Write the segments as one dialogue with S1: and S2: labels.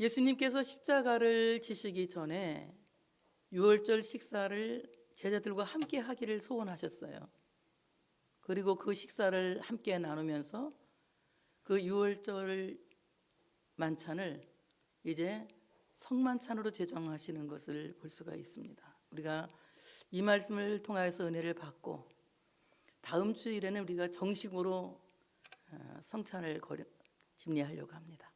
S1: 예수님께서 십자가를 지시기 전에 유월절 식사를 제자들과 함께 하기를 소원하셨어요. 그리고 그 식사를 함께 나누면서 그 유월절 만찬을 이제 성만찬으로 제정하시는 것을 볼 수가 있습니다. 우리가 이 말씀을 통하여서 은혜를 받고 다음 주일에는 우리가 정식으로 성찬을 집례하려고 합니다.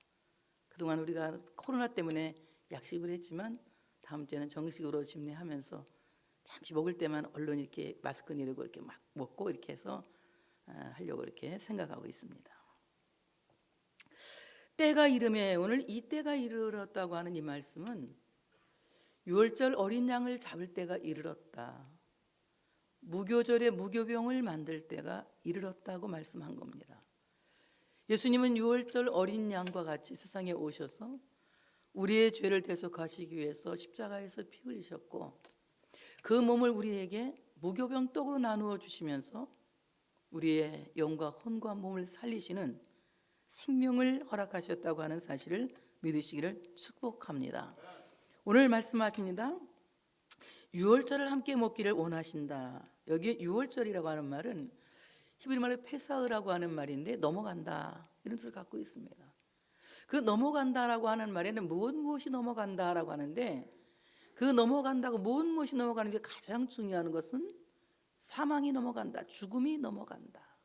S1: 그동안 우리가 코로나 때문에 약식을 했지만 다음 주에는 정식으로 집례하면서 잠시 먹을 때만 얼른 이렇게 마스크 내리고 이렇게 막 먹고 이렇게 해서 하려고 이렇게 생각하고 있습니다. 때가 이름에 오늘 이 때가 이르렀다고 하는 이 말씀은 유월절 어린 양을 잡을 때가 이르렀다. 무교절에 무교병을 만들 때가 이르렀다고 말씀한 겁니다. 예수님은 유월절 어린 양과 같이 세상에 오셔서 우리의 죄를 대속하시기 위해서 십자가에서 피 흘리셨고 그 몸을 우리에게 무교병 떡으로 나누어 주시면서 우리의 영과 혼과 몸을 살리시는 생명을 허락하셨다고 하는 사실을 믿으시기를 축복합니다. 오늘 말씀하십니다. 유월절을 함께 먹기를 원하신다. 여기 유월절이라고 하는 말은 히브리 말로 페사흐라고 하는 말인데 넘어간다 이런 뜻을 갖고 있습니다. 그 넘어간다라고 하는 말에는 무엇이 넘어간다라고 하는데 그 넘어간다고 무엇이 넘어가는지 가장 중요한 것은 사망이 넘어간다, 죽음이 넘어간다,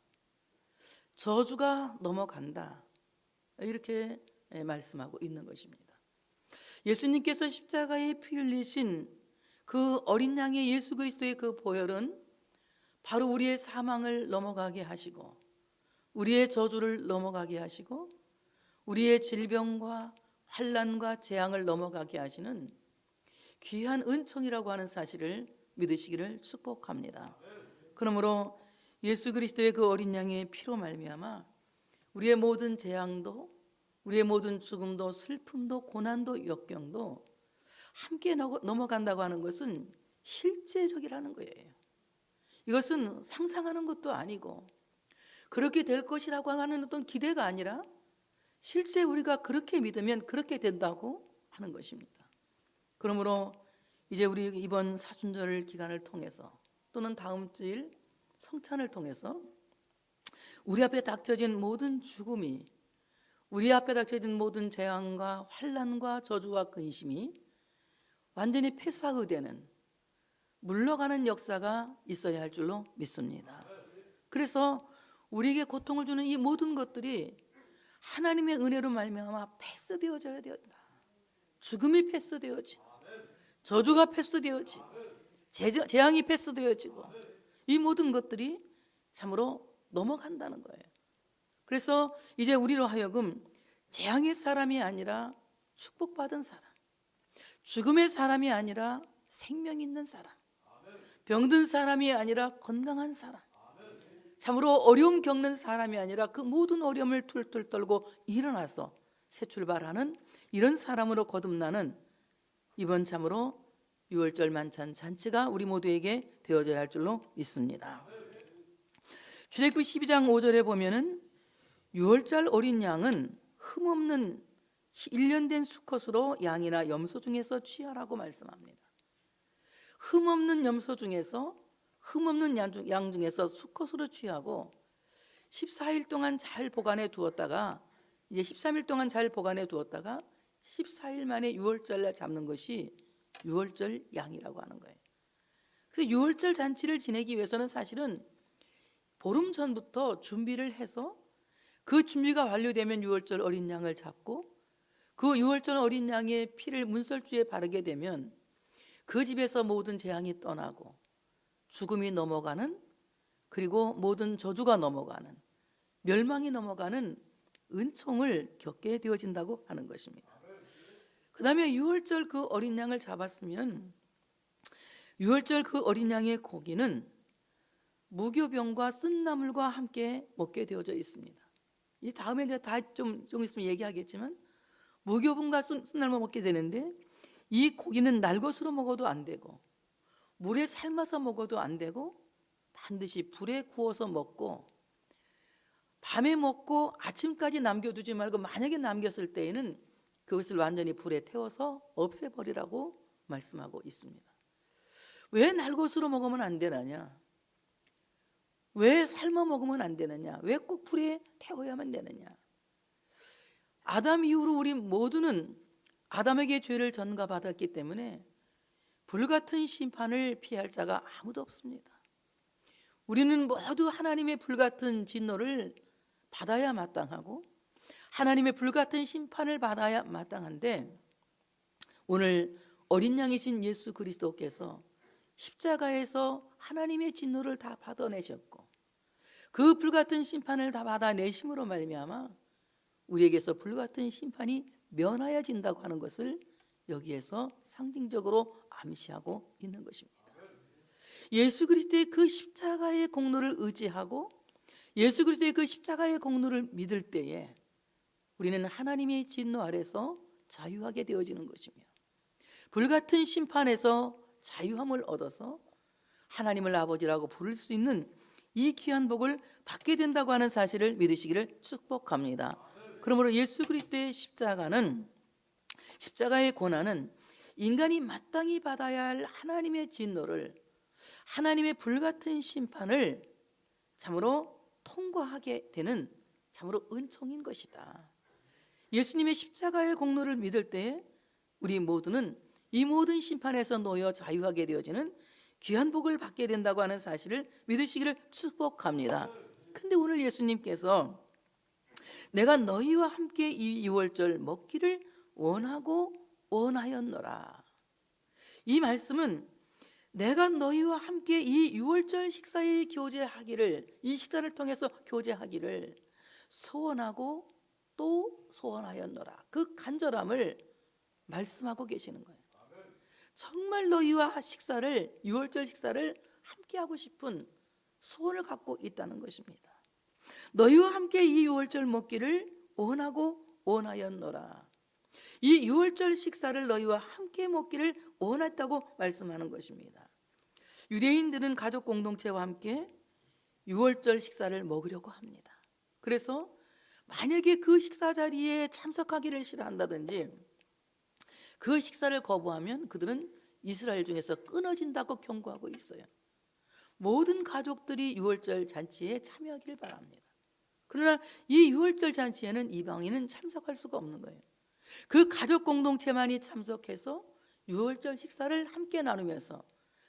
S1: 저주가 넘어간다 이렇게 말씀하고 있는 것입니다. 예수님께서 십자가에 피 흘리신 그 어린 양의 예수 그리스도의 그 보혈은 바로 우리의 사망을 넘어가게 하시고 우리의 저주를 넘어가게 하시고 우리의 질병과 환난과 재앙을 넘어가게 하시는 귀한 은총이라고 하는 사실을 믿으시기를 축복합니다. 그러므로 예수 그리스도의 그 어린 양의 피로 말미암아 우리의 모든 재앙도 우리의 모든 죽음도 슬픔도 고난도 역경도 함께 넘어간다고 하는 것은 실제적이라는 거예요. 이것은 상상하는 것도 아니고 그렇게 될 것이라고 하는 어떤 기대가 아니라 실제 우리가 그렇게 믿으면 그렇게 된다고 하는 것입니다. 그러므로 이제 우리 이번 사순절 기간을 통해서 또는 다음 주일 성찬을 통해서 우리 앞에 닥쳐진 모든 죽음이 우리 앞에 닥쳐진 모든 재앙과 환난과 저주와 근심이 완전히 폐사되는 물러가는 역사가 있어야 할 줄로 믿습니다. 그래서 우리에게 고통을 주는 이 모든 것들이 하나님의 은혜로 말미암아 패스되어져야 된다. 죽음이 패스되어지고 저주가 패스되어지고 재앙이 패스되어지고 이 모든 것들이 참으로 넘어간다는 거예요. 그래서 이제 우리로 하여금 재앙의 사람이 아니라 축복받은 사람, 죽음의 사람이 아니라 생명 있는 사람, 병든 사람이 아니라 건강한 사람, 참으로 어려움 겪는 사람이 아니라 그 모든 어려움을 툴툴 떨고 일어나서 새 출발하는 이런 사람으로 거듭나는 이번 참으로 유월절 만찬 잔치가 우리 모두에게 되어져야 할 줄로 믿습니다. 출애굽기 12장 5절에 보면은 유월절 어린 양은 흠없는 1년 된 수컷으로 양이나 염소 중에서 취하라고 말씀합니다. 흠없는 염소 중에서 흠없는 양 중에서 수컷으로 취하고 14일 동안 잘 보관해 두었다가 이제 13일 동안 잘 보관해 두었다가 14일 만에 유월절날 잡는 것이 유월절 양이라고 하는 거예요. 그래서 유월절 잔치를 지내기 위해서는 사실은 보름 전부터 준비를 해서 그 준비가 완료되면 유월절 어린 양을 잡고 그 유월절 어린 양의 피를 문설주에 바르게 되면 그 집에서 모든 재앙이 떠나고 죽음이 넘어가는 그리고 모든 저주가 넘어가는 멸망이 넘어가는 은총을 겪게 되어진다고 하는 것입니다. 그 다음에 유월절 그 어린 양을 잡았으면 유월절 그 어린 양의 고기는 무교병과 쓴나물과 함께 먹게 되어져 있습니다. 이 다음에 내가 다 좀 있으면 얘기하겠지만 무교병과 쓴나물 먹게 되는데 이 고기는 날것으로 먹어도 안 되고 물에 삶아서 먹어도 안 되고 반드시 불에 구워서 먹고 밤에 먹고 아침까지 남겨두지 말고 만약에 남겼을 때에는 그것을 완전히 불에 태워서 없애버리라고 말씀하고 있습니다. 왜 날것으로 먹으면 안 되느냐? 왜 삶아 먹으면 안 되느냐? 왜 꼭 불에 태워야만 되느냐? 아담 이후로 우리 모두는 아담에게 죄를 전가받았기 때문에 불같은 심판을 피할 자가 아무도 없습니다. 우리는 모두 하나님의 불같은 진노를 받아야 마땅하고 하나님의 불같은 심판을 받아야 마땅한데, 오늘 어린 양이신 예수 그리스도께서 십자가에서 하나님의 진노를 다 받아내셨고 그 불같은 심판을 다 받아내심으로 말미암아 우리에게서 불같은 심판이 면하여진다고 하는 것을 여기에서 상징적으로 암시하고 있는 것입니다. 예수 그리스도의 그 십자가의 공로를 의지하고 예수 그리스도의 그 십자가의 공로를 믿을 때에 우리는 하나님의 진노 아래서 자유하게 되어지는 것이며 불같은 심판에서 자유함을 얻어서 하나님을 아버지라고 부를 수 있는 이 귀한 복을 받게 된다고 하는 사실을 믿으시기를 축복합니다. 그러므로 예수 그리스도의 십자가의 고난은 인간이 마땅히 받아야 할 하나님의 진노를, 하나님의 불같은 심판을 참으로 통과하게 되는 참으로 은총인 것이다. 예수님의 십자가의 공로를 믿을 때 우리 모두는 이 모든 심판에서 놓여 자유하게 되어지는 귀한 복을 받게 된다고 하는 사실을 믿으시기를 축복합니다. 근데 오늘 예수님께서 내가 너희와 함께 이 유월절 먹기를 원하고 원하였노라, 이 말씀은 내가 너희와 함께 이 유월절 식사에 교제하기를, 이 식사를 통해서 교제하기를 소원하고 또 소원하였노라, 그 간절함을 말씀하고 계시는 거예요. 정말 너희와 식사를, 유월절 식사를 함께 하고 싶은 소원을 갖고 있다는 것입니다. 너희와 함께 이 유월절 먹기를 원하고 원하였노라, 이 유월절 식사를 너희와 함께 먹기를 원했다고 말씀하는 것입니다. 유대인들은 가족 공동체와 함께 유월절 식사를 먹으려고 합니다. 그래서 만약에 그 식사 자리에 참석하기를 싫어한다든지 그 식사를 거부하면 그들은 이스라엘 중에서 끊어진다고 경고하고 있어요. 모든 가족들이 유월절 잔치에 참여하길 바랍니다. 그러나 이 유월절 잔치에는 이방인은 참석할 수가 없는 거예요. 그 가족 공동체만이 참석해서 유월절 식사를 함께 나누면서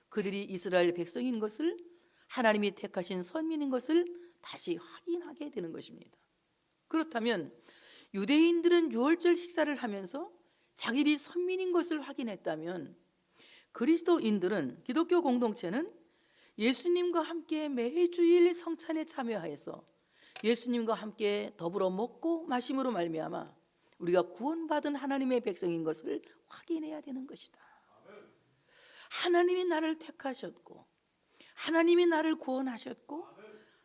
S1: 그들이 이스라엘 백성인 것을, 하나님이 택하신 선민인 것을 다시 확인하게 되는 것입니다. 그렇다면 유대인들은 유월절 식사를 하면서 자기들이 선민인 것을 확인했다면 그리스도인들은, 기독교 공동체는 예수님과 함께 매주일 성찬에 참여하여서 예수님과 함께 더불어 먹고 마심으로 말미암아 우리가 구원받은 하나님의 백성인 것을 확인해야 되는 것이다. 하나님이 나를 택하셨고 하나님이 나를 구원하셨고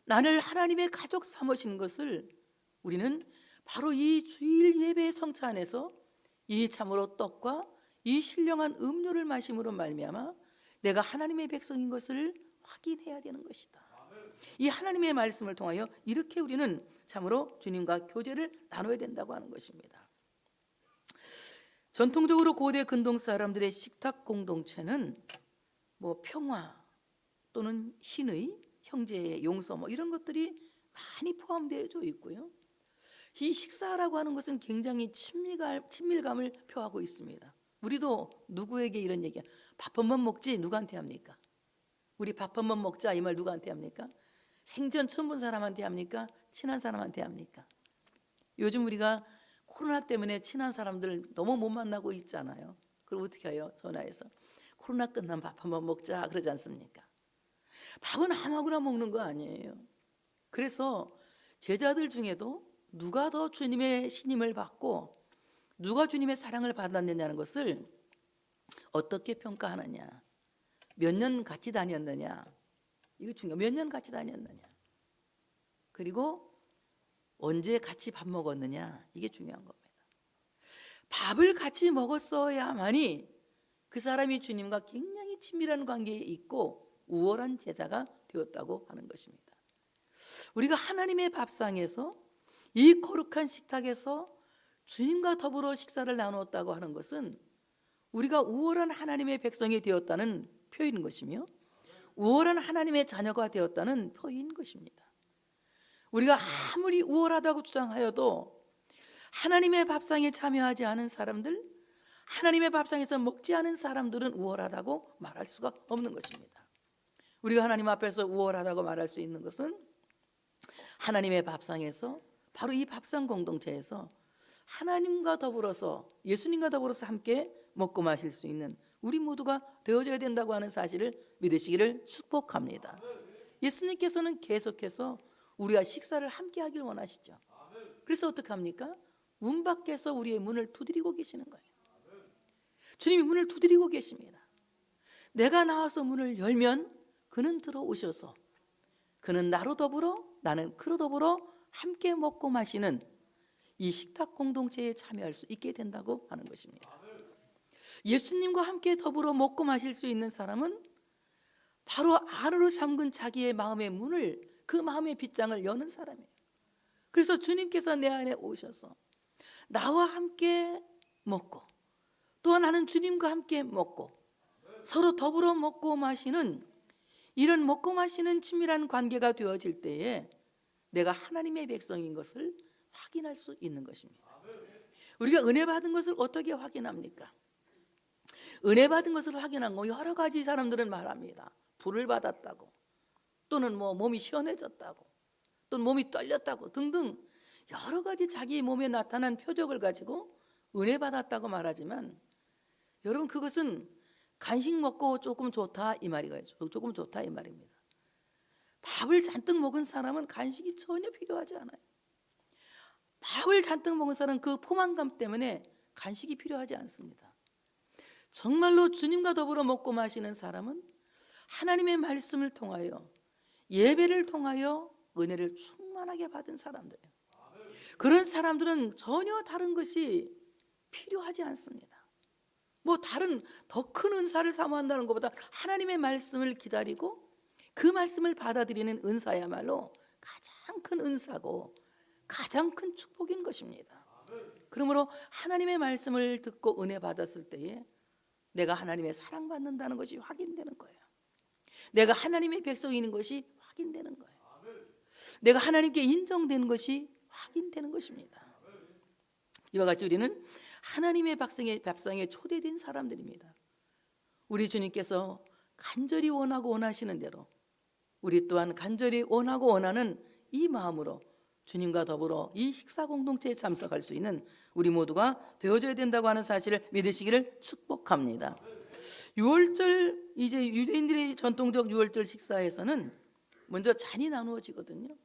S1: 나를 하나님의 가족 삼으신 것을 우리는 바로 이 주일 예배 성찬에서 이 참으로 떡과 이 신령한 음료를 마심으로 말미암아 내가 하나님의 백성인 것을 확인해야 되는 것이다. 이 하나님의 말씀을 통하여 이렇게 우리는 참으로 주님과 교제를 나눠야 된다고 하는 것입니다. 전통적으로 고대 근동 사람들의 식탁 공동체는 평화 또는 신의, 형제의 용서 이런 것들이 많이 포함되어 있고요. 이 식사라고 하는 것은 굉장히 친밀감을 표하고 있습니다. 우리도 누구에게 이런 얘기야, 밥 한 번 먹지 누구한테 합니까? 우리 밥 한 번 먹자 이 말 누구한테 합니까? 생전 처음 본 사람한테 합니까? 친한 사람한테 합니까? 요즘 우리가 코로나 때문에 친한 사람들 너무 못 만나고 있잖아요. 그럼 어떻게 해요? 전화해서 코로나 끝나면 밥 한 번 먹자 그러지 않습니까? 밥은 아무거나 먹는 거 아니에요. 그래서 제자들 중에도 누가 더 주님의 신임을 받고 누가 주님의 사랑을 받았느냐는 것을 어떻게 평가하느냐, 몇 년 같이 다녔느냐, 이거 중요해요. 몇 년 같이 다녔느냐, 그리고 언제 같이 밥 먹었느냐, 이게 중요한 겁니다. 밥을 같이 먹었어야만이 그 사람이 주님과 굉장히 친밀한 관계에 있고 우월한 제자가 되었다고 하는 것입니다. 우리가 하나님의 밥상에서 이 거룩한 식탁에서 주님과 더불어 식사를 나누었다고 하는 것은 우리가 우월한 하나님의 백성이 되었다는 표현인 것이며 우월한 하나님의 자녀가 되었다는 표현인 것입니다. 우리가 아무리 우월하다고 주장하여도 하나님의 밥상에 참여하지 않은 사람들, 하나님의 밥상에서 먹지 않은 사람들은 우월하다고 말할 수가 없는 것입니다. 우리가 하나님 앞에서 우월하다고 말할 수 있는 것은 하나님의 밥상에서, 바로 이 밥상 공동체에서 하나님과 더불어서, 예수님과 더불어서 함께 먹고 마실 수 있는 우리 모두가 되어져야 된다고 하는 사실을 믿으시기를 축복합니다. 예수님께서는 계속해서 우리가 식사를 함께 하길 원하시죠. 그래서 어떻게 합니까? 문 밖에서 우리의 문을 두드리고 계시는 거예요. 주님이 문을 두드리고 계십니다. 내가 나와서 문을 열면 그는 들어오셔서 그는 나로 더불어 나는 그로 더불어 함께 먹고 마시는 이 식탁 공동체에 참여할 수 있게 된다고 하는 것입니다. 예수님과 함께 더불어 먹고 마실 수 있는 사람은 바로 안으로 잠근 자기의 마음의 문을, 그 마음의 빗장을 여는 사람이에요. 그래서 주님께서 내 안에 오셔서 나와 함께 먹고 또 나는 주님과 함께 먹고 서로 더불어 먹고 마시는, 이런 먹고 마시는 친밀한 관계가 되어질 때에 내가 하나님의 백성인 것을 확인할 수 있는 것입니다. 우리가 은혜 받은 것을 어떻게 확인합니까? 은혜 받은 것을 확인한 거 여러 가지 사람들은 말합니다. 불을 받았다고, 또는 몸이 시원해졌다고, 또는 몸이 떨렸다고 등등 여러 가지 자기 몸에 나타난 표적을 가지고 은혜 받았다고 말하지만, 여러분 그것은 간식 먹고 조금 좋다 이 말이에요. 조금 좋다 이 말입니다. 밥을 잔뜩 먹은 사람은 간식이 전혀 필요하지 않아요. 밥을 잔뜩 먹은 사람은 그 포만감 때문에 간식이 필요하지 않습니다. 정말로 주님과 더불어 먹고 마시는 사람은 하나님의 말씀을 통하여, 예배를 통하여 은혜를 충만하게 받은 사람들이에요. 그런 사람들은 전혀 다른 것이 필요하지 않습니다. 다른 더 큰 은사를 사모한다는 것보다 하나님의 말씀을 기다리고 그 말씀을 받아들이는 은사야말로 가장 큰 은사고 가장 큰 축복인 것입니다. 그러므로 하나님의 말씀을 듣고 은혜 받았을 때에 내가 하나님의 사랑받는다는 것이 확인되는 거예요. 내가 하나님의 백성인 것이 확인되는 거예요. 내가 하나님께 인정되는 것이 확인되는 것입니다. 이와 같이 우리는 하나님의 밥상에 초대된 사람들입니다. 우리 주님께서 간절히 원하고 원하시는 대로 우리 또한 간절히 원하고 원하는 이 마음으로 주님과 더불어 이 식사 공동체에 참석할 수 있는 우리 모두가 되어져야 된다고 하는 사실을 믿으시기를 축복합니다. 유월절, 이제 유대인들의 전통적 유월절 식사에서는 먼저 잔이 나누어지거든요.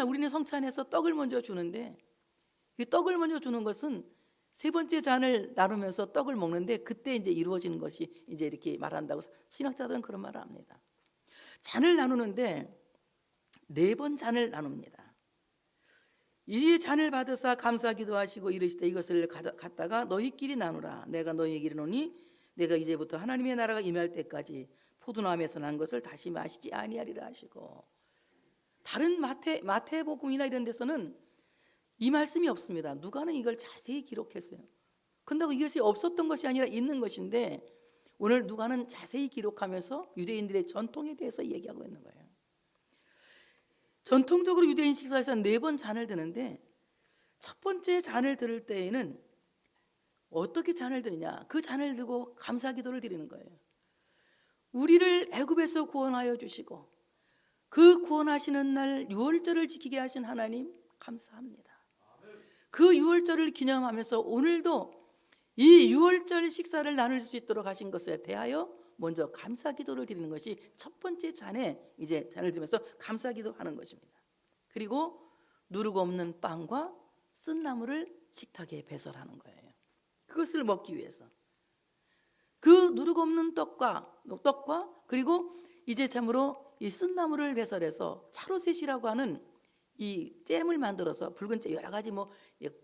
S1: 우리는 성찬에서 떡을 먼저 주는데, 이 떡을 먼저 주는 것은 세 번째 잔을 나누면서 떡을 먹는데 그때 이제 이루어지는 것이 이제 이렇게 말한다고 신학자들은 그런 말을 합니다. 잔을 나누는데 4번 잔을 나눕니다. 이 잔을 받으사 감사 기도하시고 이르시되 이것을 갖다가 너희끼리 나누라. 내가 너희에게 이르노니 내가 이제부터 하나님의 나라가 임할 때까지 포도나무에서 난 것을 다시 마시지 아니하리라 하시고, 다른 마태복음이나 이런 데서는 이 말씀이 없습니다. 누가는 이걸 자세히 기록했어요. 근데 이것이 없었던 것이 아니라 있는 것인데 오늘 누가는 자세히 기록하면서 유대인들의 전통에 대해서 얘기하고 있는 거예요. 전통적으로 유대인 식사에서 4번 잔을 드는데 첫 번째 잔을 들을 때에는 어떻게 잔을 드느냐, 그 잔을 들고 감사 기도를 드리는 거예요. 우리를 애굽에서 구원하여 주시고 그 구원하시는 날 유월절을 지키게 하신 하나님 감사합니다. 그 유월절을 기념하면서 오늘도 이 유월절 식사를 나눌 수 있도록 하신 것에 대하여 먼저 감사 기도를 드리는 것이 첫 번째 잔에 이제 잔을 들면서 감사 기도하는 것입니다. 그리고 누르고 없는 빵과 쓴 나물을 식탁에 배설하는 거예요. 그것을 먹기 위해서 그 누르고 없는 떡과 그리고 이제 참으로 이 쓴 나물을 배설해서 차로셋이라고 하는 이 잼을 만들어서, 붉은 잼 여러 가지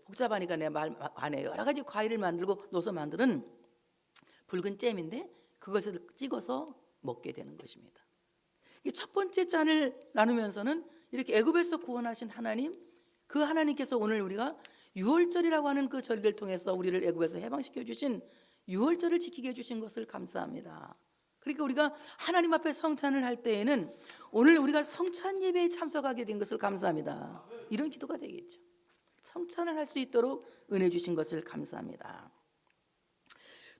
S1: 복잡하니까 내 말 안에 여러 가지 과일을 만들고 넣어서 만드는 붉은 잼인데 그것을 찍어서 먹게 되는 것입니다. 이 첫 번째 잔을 나누면서는 이렇게 애굽에서 구원하신 하나님, 그 하나님께서 오늘 우리가 유월절이라고 하는 그 절기를 통해서 우리를 애굽에서 해방시켜 주신 유월절을 지키게 해주신 것을 감사합니다. 그러니까 우리가 하나님 앞에 성찬을 할 때에는 오늘 우리가 성찬 예배에 참석하게 된 것을 감사합니다. 이런 기도가 되겠죠. 성찬을 할 수 있도록 은혜 주신 것을 감사합니다.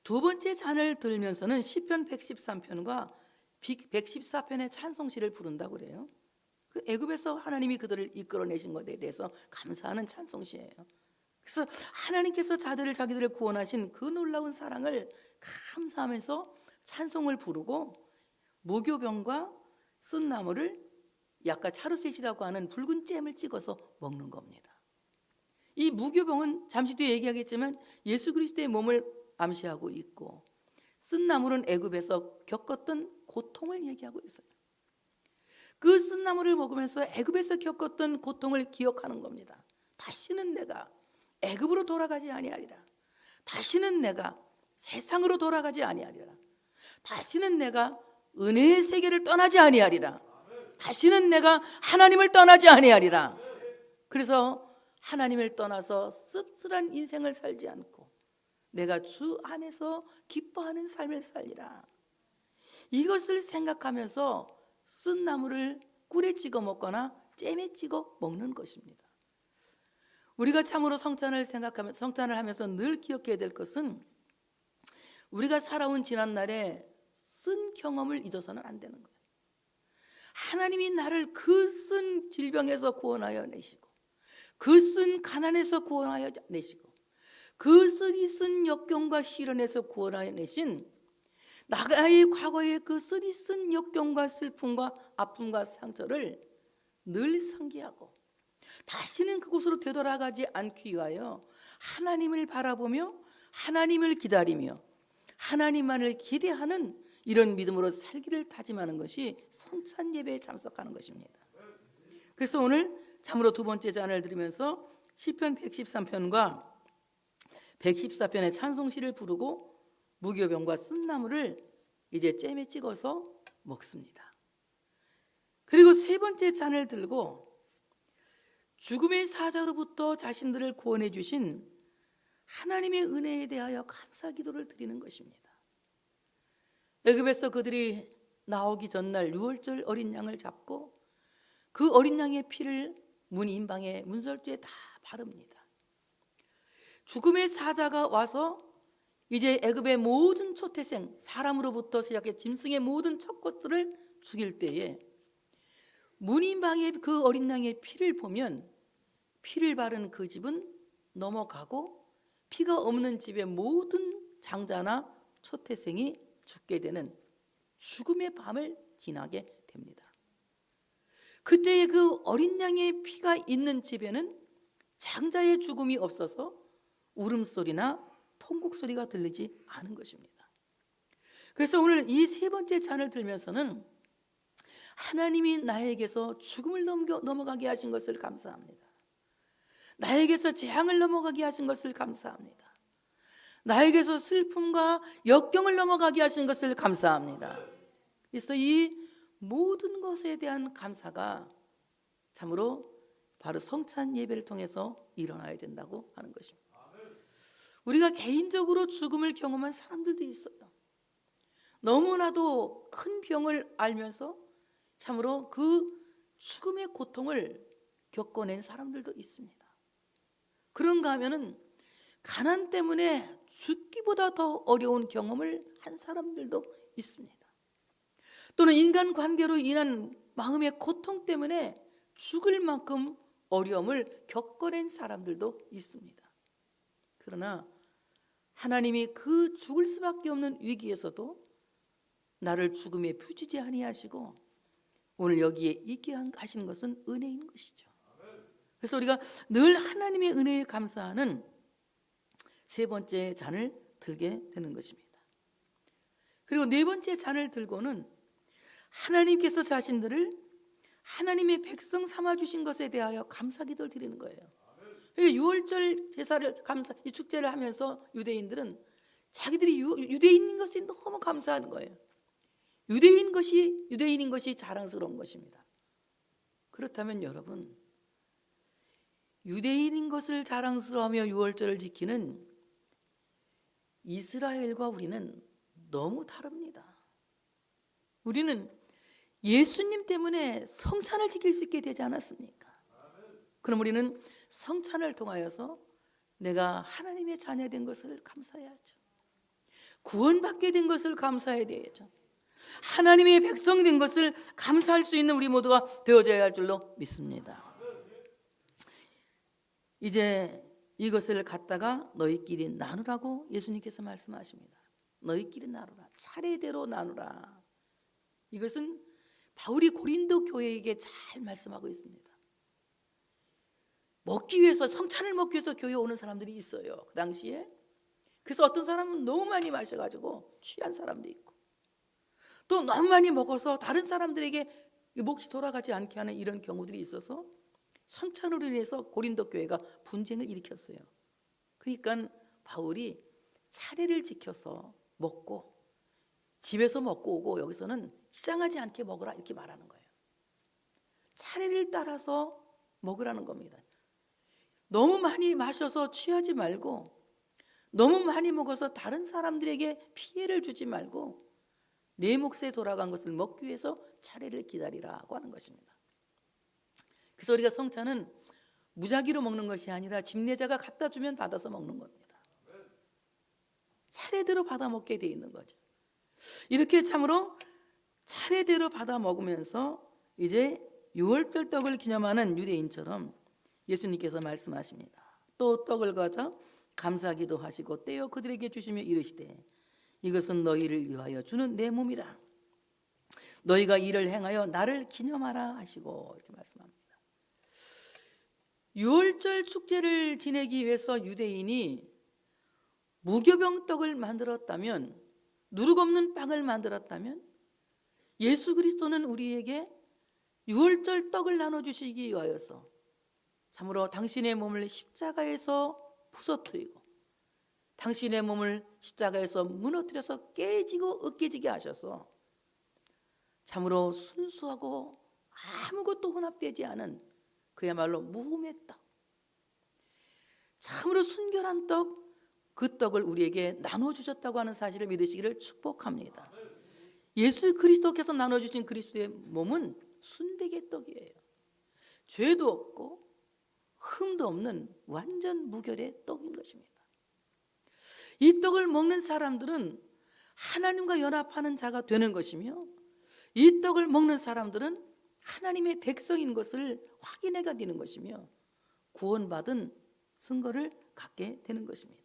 S1: 두 번째 잔을 들면서는 시편 113편과 114편의 찬송시를 부른다고 그래요. 그 애굽에서 하나님이 그들을 이끌어내신 것에 대해서 감사하는 찬송시예요. 그래서 하나님께서 자기들을 구원하신 그 놀라운 사랑을 감사하면서 찬송을 부르고 무교병과 쓴 나무를 약간 차르셋이라고 하는 붉은 잼을 찍어서 먹는 겁니다. 이 무교병은 잠시 뒤에 얘기하겠지만 예수 그리스도의 몸을 암시하고 있고, 쓴 나무는 애굽에서 겪었던 고통을 얘기하고 있어요. 그 쓴 나무를 먹으면서 애굽에서 겪었던 고통을 기억하는 겁니다. 다시는 내가 애굽으로 돌아가지 아니하리라. 다시는 내가 세상으로 돌아가지 아니하리라. 다시는 내가 은혜의 세계를 떠나지 아니하리라. 다시는 내가 하나님을 떠나지 아니하리라. 그래서 하나님을 떠나서 씁쓸한 인생을 살지 않고 내가 주 안에서 기뻐하는 삶을 살리라. 이것을 생각하면서 쓴 나무를 꿀에 찍어 먹거나 잼에 찍어 먹는 것입니다. 우리가 참으로 성찬을 하면서 늘 기억해야 될 것은 우리가 살아온 지난날에 쓴 경험을 잊어서는 안 되는 거예요. 하나님이 나를 그 쓴 질병에서 구원하여 내시고, 그 쓴 가난에서 구원하여 내시고, 그 쓴 역경과 시련에서 구원하여 내신 나의 과거의 그 쓴 역경과 슬픔과 아픔과 상처를 늘 상기하고 다시는 그곳으로 되돌아가지 않기 위하여 하나님을 바라보며 하나님을 기다리며 하나님만을 기대하는 이런 믿음으로 살기를 다짐하는 것이 성찬 예배에 참석하는 것입니다. 그래서 오늘 참으로 두 번째 잔을 드리면서 시편 113편과 114편의 찬송시를 부르고 무교병과 쓴 나무를 이제 잼에 찍어서 먹습니다. 그리고 세 번째 잔을 들고 죽음의 사자로부터 자신들을 구원해 주신 하나님의 은혜에 대하여 감사 기도를 드리는 것입니다. 애굽에서 그들이 나오기 전날 유월절 어린 양을 잡고 그 어린 양의 피를 문 인방에 문설주에 다 바릅니다. 죽음의 사자가 와서 이제 애굽의 모든 초태생, 사람으로부터 시작해 짐승의 모든 첫 것들을 죽일 때에 문인방의 그 어린 양의 피를 보면 피를 바른 그 집은 넘어가고 피가 없는 집의 모든 장자나 초태생이 죽게 되는 죽음의 밤을 지나게 됩니다. 그때의 그 어린 양의 피가 있는 집에는 장자의 죽음이 없어서 울음소리나 통곡소리가 들리지 않은 것입니다. 그래서 오늘 이 세 번째 잔을 들면서는 하나님이 나에게서 죽음을 넘어가게 하신 것을 감사합니다. 나에게서 재앙을 넘어가게 하신 것을 감사합니다. 나에게서 슬픔과 역경을 넘어가게 하신 것을 감사합니다. 그래서 이 모든 것에 대한 감사가 참으로 바로 성찬 예배를 통해서 일어나야 된다고 하는 것입니다. 우리가 개인적으로 죽음을 경험한 사람들도 있어요. 너무나도 큰 병을 알면서 참으로 그 죽음의 고통을 겪어낸 사람들도 있습니다. 그런가 하면은 가난 때문에 죽기보다 더 어려운 경험을 한 사람들도 있습니다. 또는 인간관계로 인한 마음의 고통 때문에 죽을 만큼 어려움을 겪어낸 사람들도 있습니다. 그러나 하나님이 그 죽을 수밖에 없는 위기에서도 나를 죽음에 부지지 아니하시고 오늘 여기에 있게 하시는 것은 은혜인 것이죠. 그래서 우리가 늘 하나님의 은혜에 감사하는 세 번째 잔을 들게 되는 것입니다. 그리고 네 번째 잔을 들고는 하나님께서 자신들을 하나님의 백성 삼아주신 것에 대하여 감사기도를 드리는 거예요. 유월절 제사를 이 축제를 하면서 유대인들은 자기들이 유대인인 것이 너무 감사하는 거예요. 유대인인 것이 자랑스러운 것입니다. 그렇다면 여러분, 유대인인 것을 자랑스러워하며 유월절을 지키는 이스라엘과 우리는 너무 다릅니다. 우리는 예수님 때문에 성찬을 지킬 수 있게 되지 않았습니까? 그럼 우리는 성찬을 통하여서 내가 하나님의 자녀된 것을 감사해야죠. 구원받게 된 것을 감사해야 되죠. 하나님의 백성 된 것을 감사할 수 있는 우리 모두가 되어져야 할 줄로 믿습니다. 이제 이것을 갖다가 너희끼리 나누라고 예수님께서 말씀하십니다. 너희끼리 나누라. 차례대로 나누라. 이것은 바울이 고린도 교회에게 잘 말씀하고 있습니다. 먹기 위해서, 성찬을 먹기 위해서 교회에 오는 사람들이 있어요, 그 당시에. 그래서 어떤 사람은 너무 많이 마셔가지고 취한 사람도 있고, 또 너무 많이 먹어서 다른 사람들에게 몫이 돌아가지 않게 하는 이런 경우들이 있어서 성찬으로 인해서 고린도 교회가 분쟁을 일으켰어요. 그러니까 바울이 차례를 지켜서 먹고, 집에서 먹고 오고 여기서는 시장하지 않게 먹으라 이렇게 말하는 거예요. 차례를 따라서 먹으라는 겁니다. 너무 많이 마셔서 취하지 말고, 너무 많이 먹어서 다른 사람들에게 피해를 주지 말고 내 몫에 돌아간 것을 먹기 위해서 차례를 기다리라고 하는 것입니다. 그래서 우리가 성찬은 무작위로 먹는 것이 아니라 집례자가 갖다 주면 받아서 먹는 겁니다. 차례대로 받아 먹게 돼 있는 거죠. 이렇게 참으로 차례대로 받아 먹으면서 이제 유월절 떡을 기념하는 유대인처럼 예수님께서 말씀하십니다. 또 떡을 가져 감사기도 하시고 떼어 그들에게 주시며 이르시되 이것은 너희를 위하여 주는 내 몸이라. 너희가 이를 행하여 나를 기념하라 하시고 이렇게 말씀합니다. 유월절 축제를 지내기 위해서 유대인이 무교병떡을 만들었다면, 누룩 없는 빵을 만들었다면, 예수 그리스도는 우리에게 유월절 떡을 나눠주시기 위하여서 참으로 당신의 몸을 십자가에서 부서뜨리고 당신의 몸을 십자가에서 무너뜨려서 깨지고 으깨지게 하셔서 참으로 순수하고 아무것도 혼합되지 않은 그야말로 무흠의 떡, 참으로 순결한 떡, 그 떡을 우리에게 나눠주셨다고 하는 사실을 믿으시기를 축복합니다. 예수 그리스도께서 나눠주신 그리스도의 몸은 순백의 떡이에요. 죄도 없고 흠도 없는 완전 무결의 떡인 것입니다. 이 떡을 먹는 사람들은 하나님과 연합하는 자가 되는 것이며, 이 떡을 먹는 사람들은 하나님의 백성인 것을 확인해가 되는 것이며 구원받은 증거를 갖게 되는 것입니다.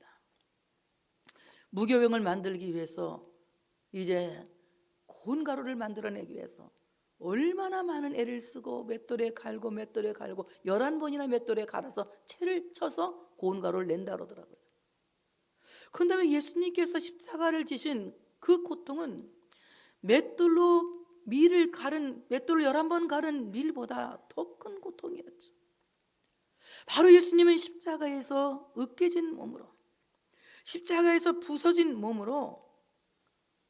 S1: 무교병을 만들기 위해서, 이제 고운 가루를 만들어내기 위해서 얼마나 많은 애를 쓰고 맷돌에 갈고 11번이나 맷돌에 갈아서 채를 쳐서 고운 가루를 낸다 그러더라고요. 그 다음에 예수님께서 십자가를 지신 그 고통은 맷돌로 11번 갈은 밀보다 더 큰 고통이었죠. 바로 예수님은 십자가에서 으깨진 몸으로, 십자가에서 부서진 몸으로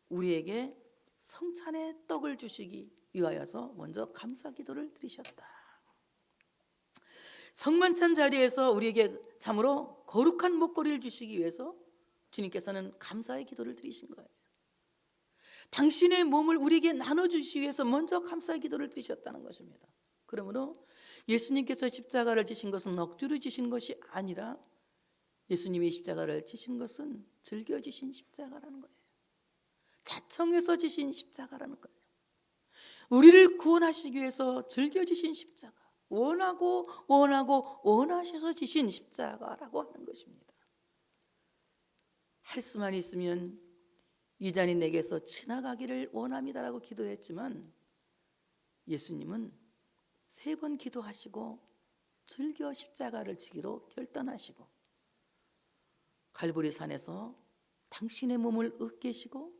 S1: 우리에게 성찬의 떡을 주시기 위하여서 먼저 감사 기도를 드리셨다. 성만찬 자리에서 우리에게 참으로 거룩한 목걸이를 주시기 위해서 주님께서는 감사의 기도를 드리신 거예요. 당신의 몸을 우리에게 나눠주시기 위해서 먼저 감사의 기도를 드리셨다는 것입니다. 그러므로 예수님께서 십자가를 지신 것은 억지로 지신 것이 아니라 예수님이 십자가를 지신 것은 즐겨 지신 십자가라는 거예요. 자청해서 지신 십자가라는 거예요. 우리를 구원하시기 위해서 즐겨 지신 십자가, 원하셔서 지신 십자가라고 하는 것입니다. 할 수만 있으면 이 잔이 내게서 지나가기를 원합니다라고 기도했지만 예수님은 3번 기도하시고 즐겨 십자가를 지기로 결단하시고 갈보리 산에서 당신의 몸을 으깨시고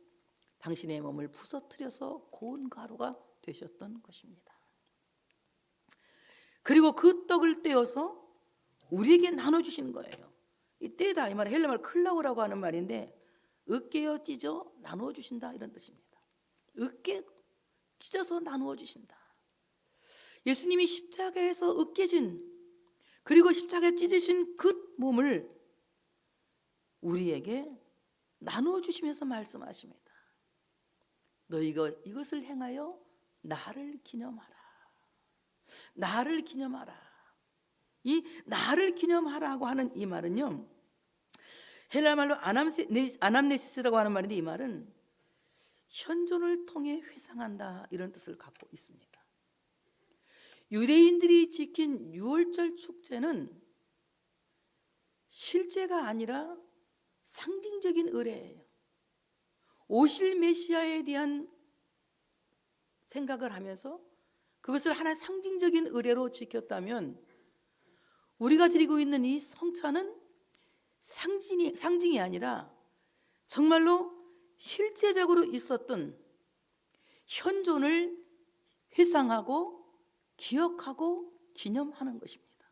S1: 당신의 몸을 부서뜨려서 고운 가루가 되셨던 것입니다. 그리고 그 떡을 떼어서 우리에게 나눠주시는 거예요. 이 떼다, 이 말 헬라말 클라우라고 하는 말인데 으깨어 찢어 나누어 주신다 이런 뜻입니다. 으깨 찢어서 나누어 주신다. 예수님이 십자가에서 으깨진 그리고 십자가에 찢으신 그 몸을 우리에게 나눠주시면서 말씀하십니다. 너 이것을 행하여 나를 기념하라. 나를 기념하라. 이 나를 기념하라고 하는 이 말은요, 헬라 말로 아남네시스라고 하는 말인데, 이 말은 현존을 통해 회상한다, 이런 뜻을 갖고 있습니다. 유대인들이 지킨 유월절 축제는 실제가 아니라 상징적인 의례예요. 오실 메시아에 대한 생각을 하면서 그것을 하나의 상징적인 의례로 지켰다면, 우리가 드리고 있는 이 성찬은 상징이 아니라 정말로 실제적으로 있었던 현존을 회상하고 기억하고 기념하는 것입니다.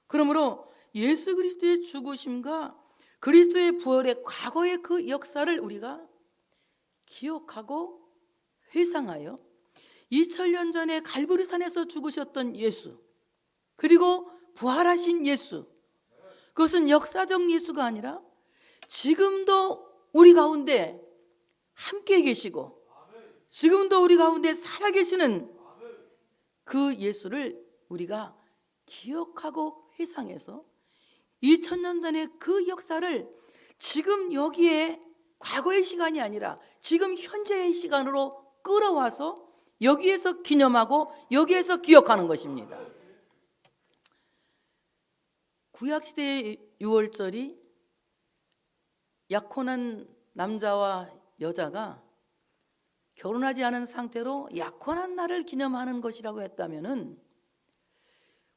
S1: 그러므로 예수 그리스도의 죽으심과 그리스도의 부활의 과거의 그 역사를 우리가 기억하고 회상하여 2000년 전에 갈보리산에서 죽으셨던 예수, 그리고 부활하신 예수, 그것은 역사적 예수가 아니라 지금도 우리 가운데 함께 계시고 지금도 우리 가운데 살아계시는 그 예수를 우리가 기억하고 회상해서 2000년 전의 그 역사를 지금 여기에 과거의 시간이 아니라 지금 현재의 시간으로 끌어와서 여기에서 기념하고 여기에서 기억하는 것입니다. 구약시대의 유월절이 약혼한 남자와 여자가 결혼하지 않은 상태로 약혼한 날을 기념하는 것이라고 했다면은,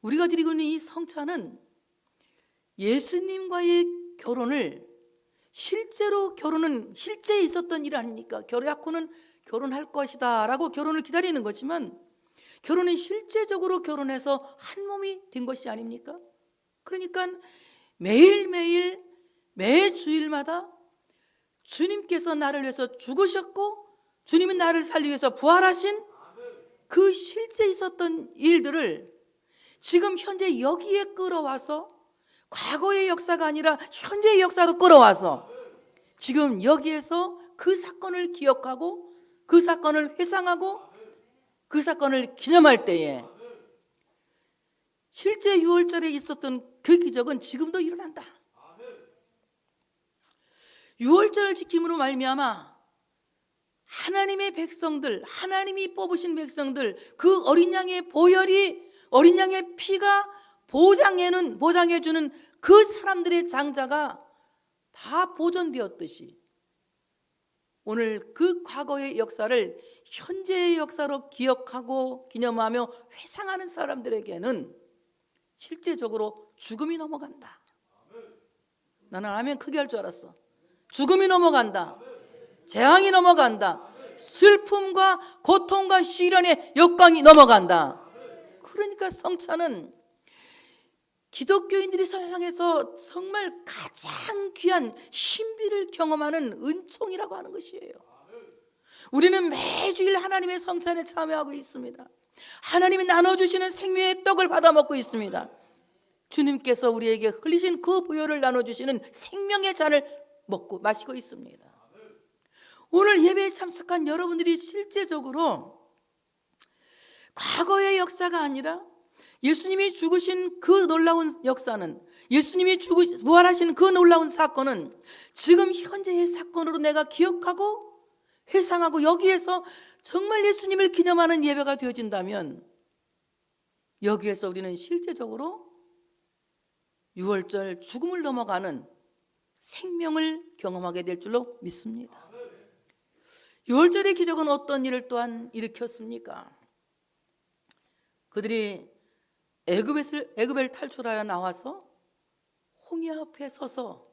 S1: 우리가 드리고 있는 이 성찬은 예수님과의 결혼을 결혼은 실제 있었던 일 아닙니까? 약혼은 결혼할 것이다 라고 결혼을 기다리는 거지만, 결혼은 실제적으로 결혼해서 한 몸이 된 것이 아닙니까? 그러니까 매일매일 매 주일마다 주님께서 나를 위해서 죽으셨고 주님이 나를 살리기 위해서 부활하신 그 실제 있었던 일들을 지금 현재 여기에 끌어와서, 과거의 역사가 아니라 현재의 역사로 끌어와서 지금 여기에서 그 사건을 기억하고 그 사건을 회상하고 그 사건을 기념할 때에 실제 유월절에 있었던 그 기적은 지금도 일어난다. 유월절을 지킴으로 말미암아 하나님의 백성들, 하나님이 뽑으신 백성들, 그 어린 양의 보혈이, 어린 양의 피가 보장해주는 그 사람들의 장자가 다 보존되었듯이, 오늘 그 과거의 역사를 현재의 역사로 기억하고 기념하며 회상하는 사람들에게는 실제적으로 죽음이 넘어간다. 나는 아멘 크게 할 줄 알았어. 죽음이 넘어간다. 재앙이 넘어간다. 슬픔과 고통과 시련의 역광이 넘어간다. 그러니까 성찬은 기독교인들이 세상에서 정말 가장 귀한 신비를 경험하는 은총이라고 하는 것이에요. 우리는 매주일 하나님의 성찬에 참여하고 있습니다. 하나님이 나눠주시는 생명의 떡을 받아 먹고 있습니다. 주님께서 우리에게 흘리신 그 보혈을 나눠주시는 생명의 잔을 먹고 마시고 있습니다. 오늘 예배에 참석한 여러분들이 실제적으로 과거의 역사가 아니라 예수님이 죽으신 그 놀라운 역사는, 예수님이 부활하신 그 놀라운 사건은 지금 현재의 사건으로 내가 기억하고 회상하고 여기에서 정말 예수님을 기념하는 예배가 되어진다면, 여기에서 우리는 실제적으로 유월절 죽음을 넘어가는 생명을 경험하게 될 줄로 믿습니다. 유월절의 기적은 어떤 일을 또한 일으켰습니까? 그들이 애굽을 탈출하여 나와서 홍해 앞에 서서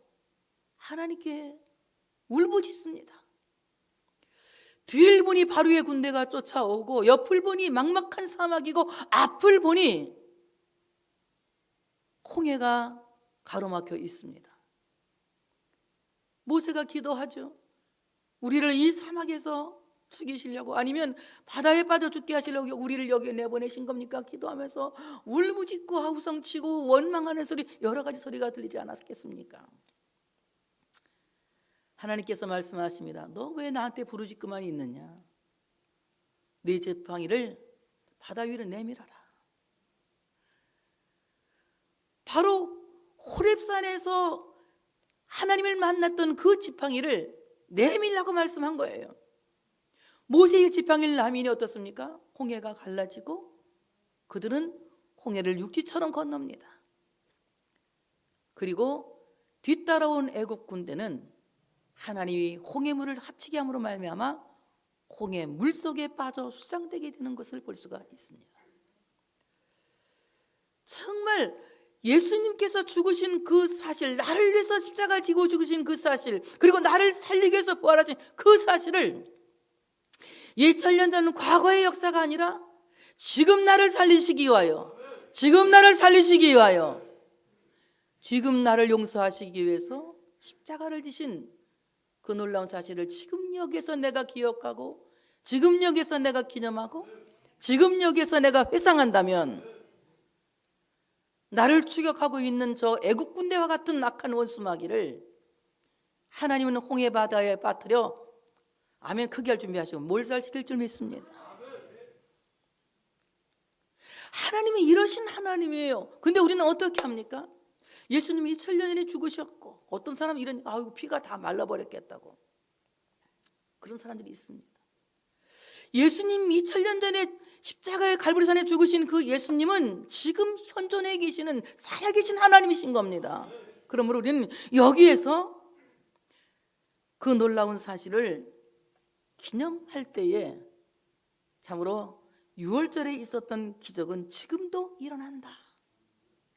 S1: 하나님께 울부짖습니다. 뒤를 보니 바로의 군대가 쫓아오고 옆을 보니 막막한 사막이고 앞을 보니 홍해가 가로막혀 있습니다. 모세가 기도하죠. 우리를 이 사막에서 죽이시려고 아니면 바다에 빠져 죽게 하시려고 우리를 여기에 내보내신 겁니까? 기도하면서 울부짖고 하우성치고 원망하는 소리, 여러 가지 소리가 들리지 않았겠습니까? 하나님께서 말씀하십니다. 너 왜 나한테 부르짖고만 있느냐? 네 지팡이를 바다 위로 내밀어라. 바로 호렙산에서 하나님을 만났던 그 지팡이를 내밀라고 말씀한 거예요. 모세의 지팡이를 나미니 어떻습니까? 홍해가 갈라지고 그들은 홍해를 육지처럼 건넙니다. 그리고 뒤따라온 애국 군대는 하나님이 홍해물을 합치게 함으로 말미암아 홍해 물속에 빠져 수장되게 되는 것을 볼 수가 있습니다. 정말 예수님께서 죽으신 그 사실, 나를 위해서 십자가를 지고 죽으신 그 사실, 그리고 나를 살리기 위해서 부활하신 그 사실을 2000년 전 과거의 역사가 아니라 지금 나를 살리시기 위하여, 지금 나를 살리시기 위하여, 지금 나를 용서하시기 위해서 십자가를 지신 그 놀라운 사실을 지금 여기서 내가 기억하고, 지금 여기서 내가 기념하고, 지금 여기서 내가 회상한다면 나를 추격하고 있는 저 애국 군대와 같은 악한 원수마귀를 하나님은 홍해 바다에 빠뜨려 아멘 크게 할 준비하시고 몰살시킬 줄 믿습니다. 하나님이 이러신 하나님이에요. 근데 우리는 어떻게 합니까? 예수님이 2000년 전에 죽으셨고 어떤 사람은 이런 아이고 피가 다 말라버렸겠다고 그런 사람들이 있습니다. 예수님 2000년 전에 십자가의 갈보리산에 죽으신 그 예수님은 지금 현존에 계시는 살아계신 하나님이신 겁니다. 그러므로 우리는 여기에서 그 놀라운 사실을 기념할 때에 참으로 6월절에 있었던 기적은 지금도 일어난다.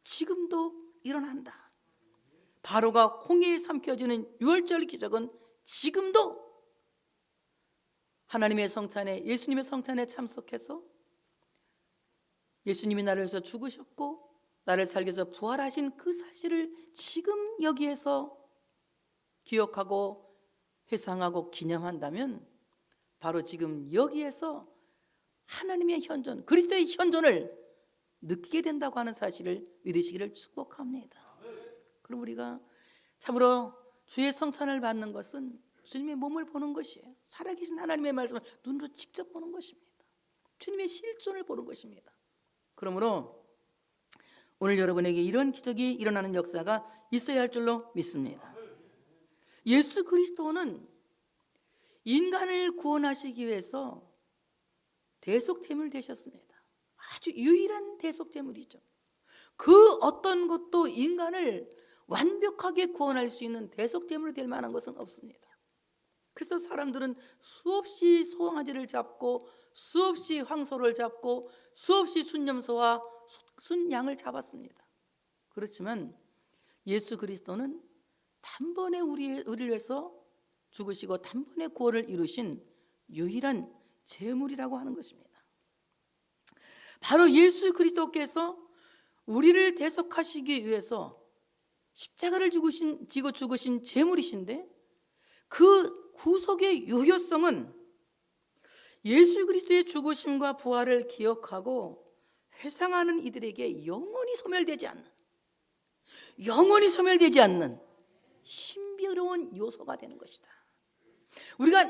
S1: 지금도 일어난다. 바로가 홍해에 삼켜지는 6월절 기적은 지금도 하나님의 성찬에, 예수님의 성찬에 참석해서 예수님이 나를 위해서 죽으셨고 나를 살기 위해서 부활하신 그 사실을 지금 여기에서 기억하고 회상하고 기념한다면 바로 지금 여기에서 하나님의 현존, 그리스도의 현존을 느끼게 된다고 하는 사실을 믿으시기를 축복합니다. 그럼 우리가 참으로 주의 성찬을 받는 것은 주님의 몸을 보는 것이에요. 살아계신 하나님의 말씀을 눈으로 직접 보는 것입니다. 주님의 실존을 보는 것입니다. 그러므로 오늘 여러분에게 이런 기적이 일어나는 역사가 있어야 할 줄로 믿습니다. 예수 그리스도는 인간을 구원하시기 위해서 대속제물 되셨습니다. 아주 유일한 대속제물이죠. 그 어떤 것도 인간을 완벽하게 구원할 수 있는 대속제물이 될 만한 것은 없습니다. 그래서 사람들은 수없이 송아지를 잡고 수없이 황소를 잡고 수없이 순염소와 순양을 잡았습니다. 그렇지만 예수 그리스도는 단번에 우리를 위해서 죽으시고 단번에 구원을 이루신 유일한 제물이라고 하는 것입니다. 바로 예수 그리스도께서 우리를 대속하시기 위해서 십자가를 지고 죽으신 제물이신데 그 구속의 유효성은 예수 그리스도의 죽으심과 부활을 기억하고 회상하는 이들에게 영원히 소멸되지 않는 신비로운 요소가 되는 것이다. 우리가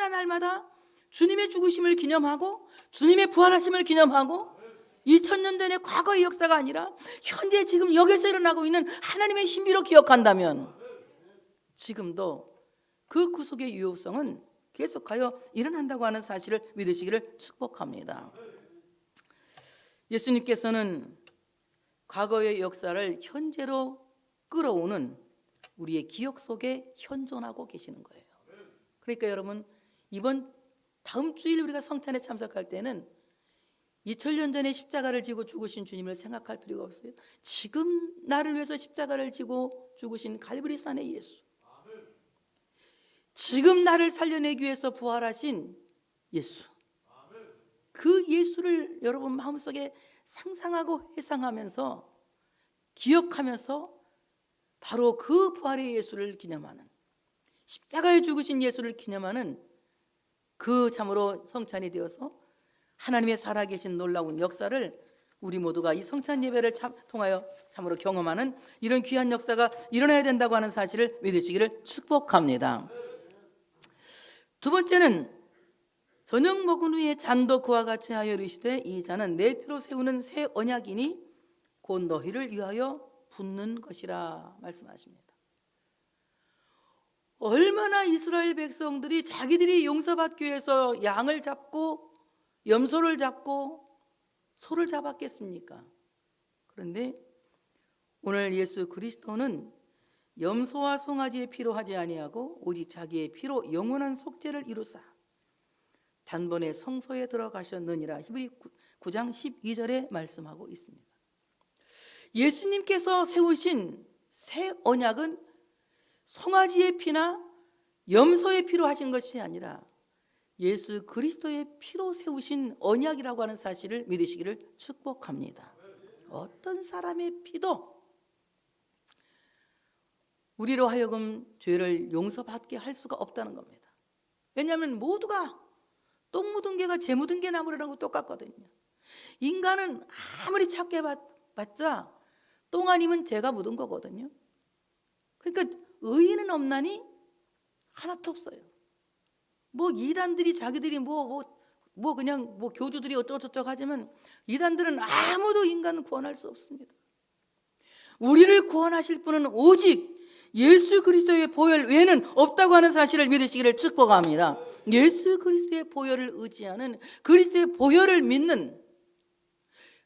S1: 날마다 주님의 죽으심을 기념하고 주님의 부활하심을 기념하고 2000년 전의 과거의 역사가 아니라 현재 지금 여기서 일어나고 있는 하나님의 신비로 기억한다면 지금도 그 구속의 유효성은 계속하여 일어난다고 하는 사실을 믿으시기를 축복합니다. 예수님께서는 과거의 역사를 현재로 끌어오는 우리의 기억 속에 현존하고 계시는 거예요. 그러니까 여러분 다음 주일 우리가 성찬에 참석할 때는 2000년 전에 십자가를 지고 죽으신 주님을 생각할 필요가 없어요. 지금 나를 위해서 십자가를 지고 죽으신 갈보리산의 예수, 지금 나를 살려내기 위해서 부활하신 예수, 그 예수를 여러분 마음속에 상상하고 회상하면서 기억하면서 바로 그 부활의 예수를 기념하는, 십자가에 죽으신 예수를 기념하는 그 참으로 성찬이 되어서 하나님의 살아계신 놀라운 역사를 우리 모두가 이 성찬 예배를 통하여 참으로 경험하는 이런 귀한 역사가 일어나야 된다고 하는 사실을 믿으시기를 축복합니다. 두 번째는 저녁 먹은 후에 잔도 그와 같이 하여 이르시되 이 잔은 내 피로 세우는 새 언약이니 곧 너희를 위하여 붓는 것이라 말씀하십니다. 얼마나 이스라엘 백성들이 자기들이 용서받기 위해서 양을 잡고 염소를 잡고 소를 잡았겠습니까? 그런데 오늘 예수 그리스도는 염소와 송아지의 피로 하지 아니하고 오직 자기의 피로 영원한 속죄를 이루사 단번에 성소에 들어가셨느니라. 히브리 9장 12절에 말씀하고 있습니다. 예수님께서 세우신 새 언약은 송아지의 피나 염소의 피로 하신 것이 아니라 예수 그리스도의 피로 세우신 언약이라고 하는 사실을 믿으시기를 축복합니다. 어떤 사람의 피도 우리로 하여금 죄를 용서받게 할 수가 없다는 겁니다. 왜냐하면 모두가 똥 묻은 개가 재 묻은 개 나무라고 똑같거든요. 인간은 아무리 착해 봤자 똥 아니면 재가 묻은 거거든요. 그러니까 의인은 없나니 하나도 없어요. 뭐 이단들이 자기들이 그냥 교주들이 어쩌고저쩌고 하지만 이단들은 아무도 인간을 구원할 수 없습니다. 우리를 구원하실 분은 오직 예수 그리스도의 보혈 외에는 없다고 하는 사실을 믿으시기를 축복합니다. 예수 그리스도의 보혈을 의지하는, 그리스도의 보혈을 믿는,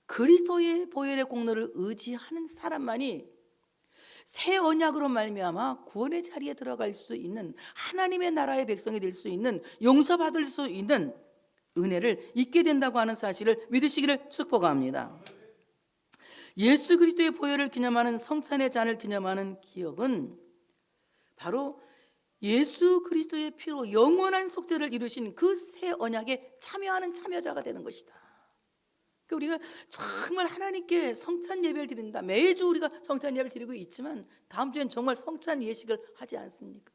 S1: 그리스도의 보혈의 공로를 의지하는 사람만이 새 언약으로 말미암아 구원의 자리에 들어갈 수 있는, 하나님의 나라의 백성이 될 수 있는, 용서받을 수 있는 은혜를 잊게 된다고 하는 사실을 믿으시기를 축복합니다. 예수 그리스도의 보혈을 기념하는 성찬의 잔을 기념하는 기억은 바로 예수 그리스도의 피로 영원한 속죄를 이루신 그 새 언약에 참여하는 참여자가 되는 것이다. 우리가 정말 하나님께 성찬 예배를 드린다. 매주 우리가 성찬 예배를 드리고 있지만 다음 주엔 정말 성찬 예식을 하지 않습니까?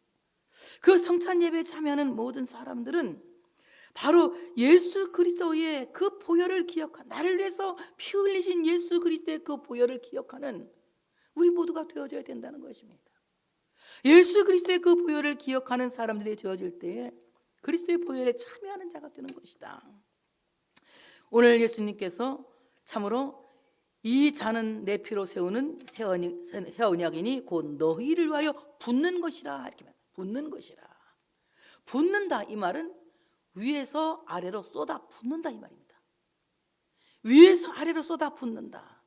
S1: 그 성찬 예배에 참여하는 모든 사람들은 바로 예수 그리스도의 그 보혈을 기억한, 나를 위해서 피 흘리신 예수 그리스도의 그 보혈을 기억하는 우리 모두가 되어져야 된다는 것입니다. 예수 그리스도의 그 보혈을 기억하는 사람들이 되어질 때에 그리스도의 보혈에 참여하는 자가 되는 것이다. 오늘 예수님께서 참으로 이 잔은 내 피로 세우는 새 언약이니 곧 너희를 위하여 붓는 것이라. 이렇게 말합니다. 붓는 것이라. 붓는다 이 말은 위에서 아래로 쏟아 붓는다 이 말입니다. 위에서 아래로 쏟아 붓는다.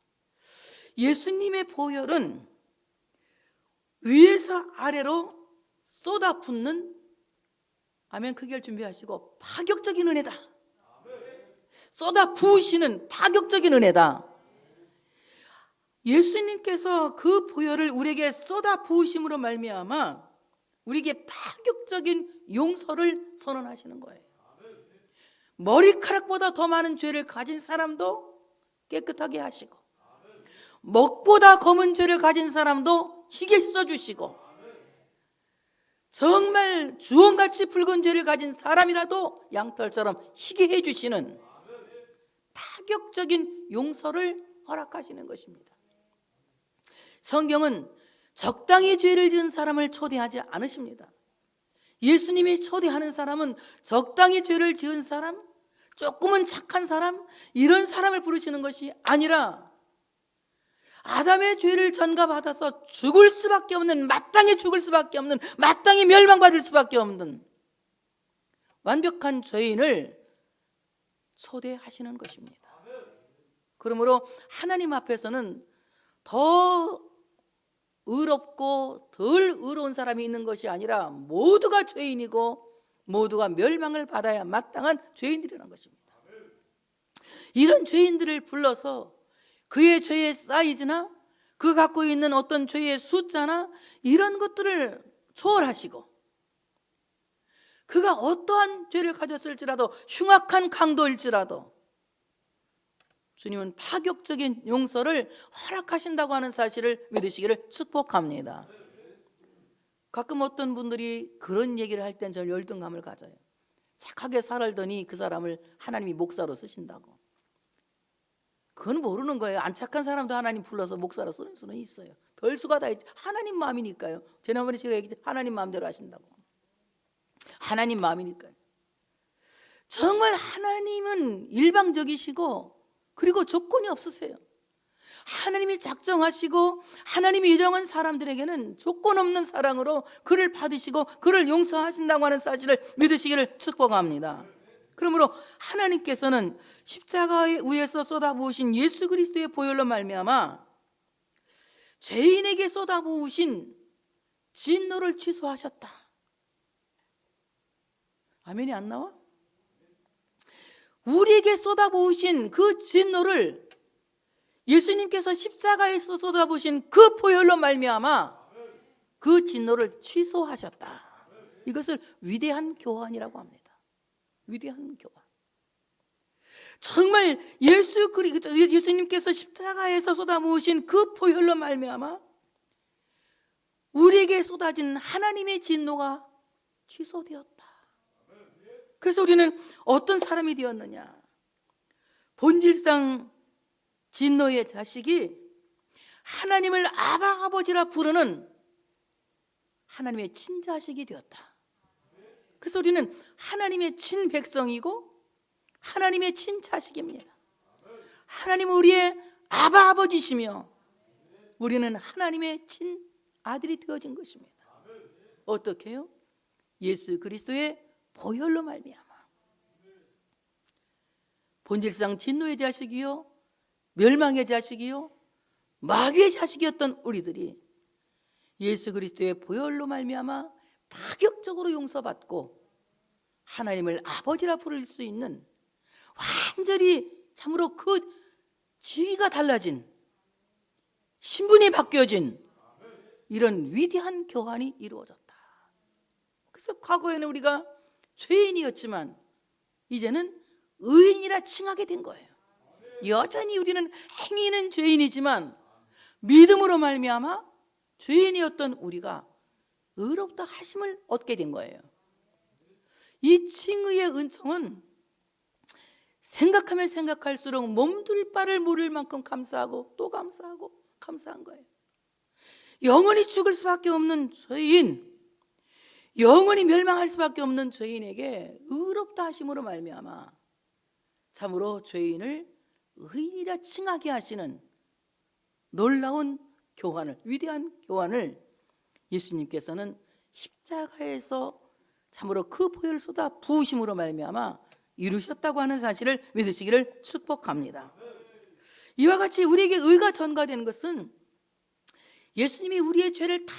S1: 예수님의 보혈은 위에서 아래로 쏟아 붓는, 아멘 크기를 준비하시고, 파격적인 은혜다. 쏟아 부으시는 파격적인 은혜다. 예수님께서 그 보혈을 우리에게 쏟아 부으심으로 말미암아 우리에게 파격적인 용서를 선언하시는 거예요. 머리카락보다 더 많은 죄를 가진 사람도 깨끗하게 하시고, 먹보다 검은 죄를 가진 사람도 희게 씻어주시고, 정말 주홍같이 붉은 죄를 가진 사람이라도 양털처럼 희게 해주시는 파격적인 용서를 허락하시는 것입니다. 성경은 적당히 죄를 지은 사람을 초대하지 않으십니다. 예수님이 초대하는 사람은 적당히 죄를 지은 사람, 조금은 착한 사람, 이런 사람을 부르시는 것이 아니라 아담의 죄를 전가받아서 죽을 수밖에 없는, 마땅히 죽을 수밖에 없는, 마땅히 멸망받을 수밖에 없는 완벽한 죄인을 초대하시는 것입니다. 그러므로 하나님 앞에서는 더 의롭고 덜 의로운 사람이 있는 것이 아니라 모두가 죄인이고 모두가 멸망을 받아야 마땅한 죄인들이라는 것입니다. 이런 죄인들을 불러서 그의 죄의 사이즈나 그 갖고 있는 어떤 죄의 숫자나 이런 것들을 초월하시고, 그가 어떠한 죄를 가졌을지라도, 흉악한 강도일지라도 주님은 파격적인 용서를 허락하신다고 하는 사실을 믿으시기를 축복합니다. 가끔 어떤 분들이 그런 얘기를 할 땐 저는 열등감을 가져요. 착하게 살더니 그 사람을 하나님이 목사로 쓰신다고. 그건 모르는 거예요. 안 착한 사람도 하나님 불러서 목사로 쓰는 수는 있어요. 별수가 다 있죠. 하나님 마음이니까요. 지난번에 제가 얘기했죠. 하나님 마음대로 하신다고. 하나님 마음이니까요. 정말 하나님은 일방적이시고 그리고 조건이 없으세요. 하나님이 작정하시고 하나님이 예정한 사람들에게는 조건 없는 사랑으로 그를 받으시고 그를 용서하신다고 하는 사실을 믿으시기를 축복합니다. 그러므로 하나님께서는 십자가 위에서 쏟아부으신 예수 그리스도의 보혈로 말미암아 죄인에게 쏟아부으신 진노를 취소하셨다. 아멘이 안 나와? 우리에게 쏟아부으신 그 진노를 예수님께서 십자가에서 쏟아부으신 그 보혈로 말미암아 그 진노를 취소하셨다. 이것을 위대한 교환이라고 합니다. 위대한 교환. 정말 예수님께서 십자가에서 쏟아부으신 그 보혈로 말미암아 우리에게 쏟아진 하나님의 진노가 취소되었다. 그래서 우리는 어떤 사람이 되었느냐? 본질상 진노의 자식이 하나님을 아바 아버지라 부르는 하나님의 친자식이 되었다. 그래서 우리는 하나님의 친백성이고 하나님의 친자식입니다. 하나님은 우리의 아바 아버지시며 우리는 하나님의 친아들이 되어진 것입니다. 어떻게 해요? 예수 그리스도의 보혈로 말미암아. 본질상 진노의 자식이요 멸망의 자식이요 마귀의 자식이었던 우리들이 예수 그리스도의 보혈로 말미암아 파격적으로 용서받고 하나님을 아버지라 부를 수 있는 완전히 참으로 그 지위가 달라진 신분이 바뀌어진 이런 위대한 교환이 이루어졌다. 그래서 과거에는 우리가 죄인이었지만 이제는 의인이라 칭하게 된 거예요. 여전히 우리는 행위는 죄인이지만 믿음으로 말미암아 죄인이었던 우리가 의롭다 하심을 얻게 된 거예요. 이 칭의의 은총은 생각하면 생각할수록 몸둘 바를 모를 만큼 감사하고 또 감사하고 감사한 거예요. 영원히 죽을 수밖에 없는 죄인, 영원히 멸망할 수밖에 없는 죄인에게 의롭다 하심으로 말미암아 참으로 죄인을 의인이라 칭하게 하시는 놀라운 교환을, 위대한 교환을 예수님께서는 십자가에서 참으로 그 보혈을 쏟아 부으심으로 말미암아 이루셨다고 하는 사실을 믿으시기를 축복합니다. 이와 같이 우리에게 의가 전가되는 것은 예수님이 우리의 죄를 다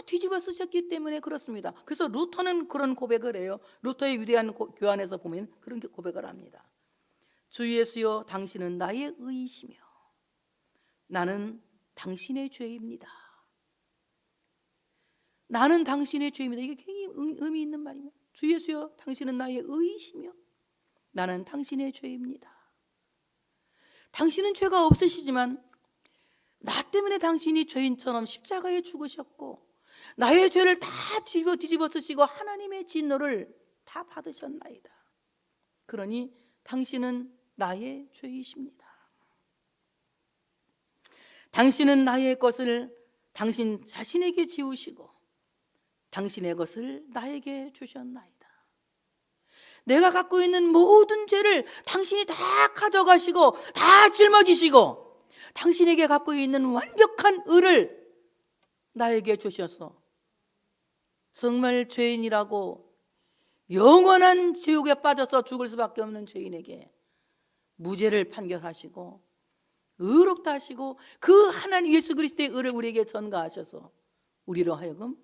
S1: 뒤집어 쓰셨기 때문에 그렇습니다. 그래서 루터는 그런 고백을 해요. 루터의 위대한 교환에서 보면 그런 고백을 합니다. 주 예수여 당신은 나의 의이시며 나는 당신의 죄입니다. 나는 당신의 죄입니다. 이게 굉장히 의미 있는 말이며 주 예수여 당신은 나의 의이시며 나는 당신의 죄입니다. 당신은 죄가 없으시지만 나 때문에 당신이 죄인처럼 십자가에 죽으셨고 나의 죄를 다 뒤집어 쓰시고 하나님의 진노를 다 받으셨나이다. 그러니 당신은 나의 죄이십니다. 당신은 나의 것을 당신 자신에게 지우시고 당신의 것을 나에게 주셨나이다. 내가 갖고 있는 모든 죄를 당신이 다 가져가시고 다 짊어지시고 당신에게 갖고 있는 완벽한 의를 나에게 주셔서 정말 죄인이라고 영원한 지옥에 빠져서 죽을 수밖에 없는 죄인에게 무죄를 판결하시고 의롭다 하시고 그 하나님 예수 그리스도의 의를 우리에게 전가하셔서 우리로 하여금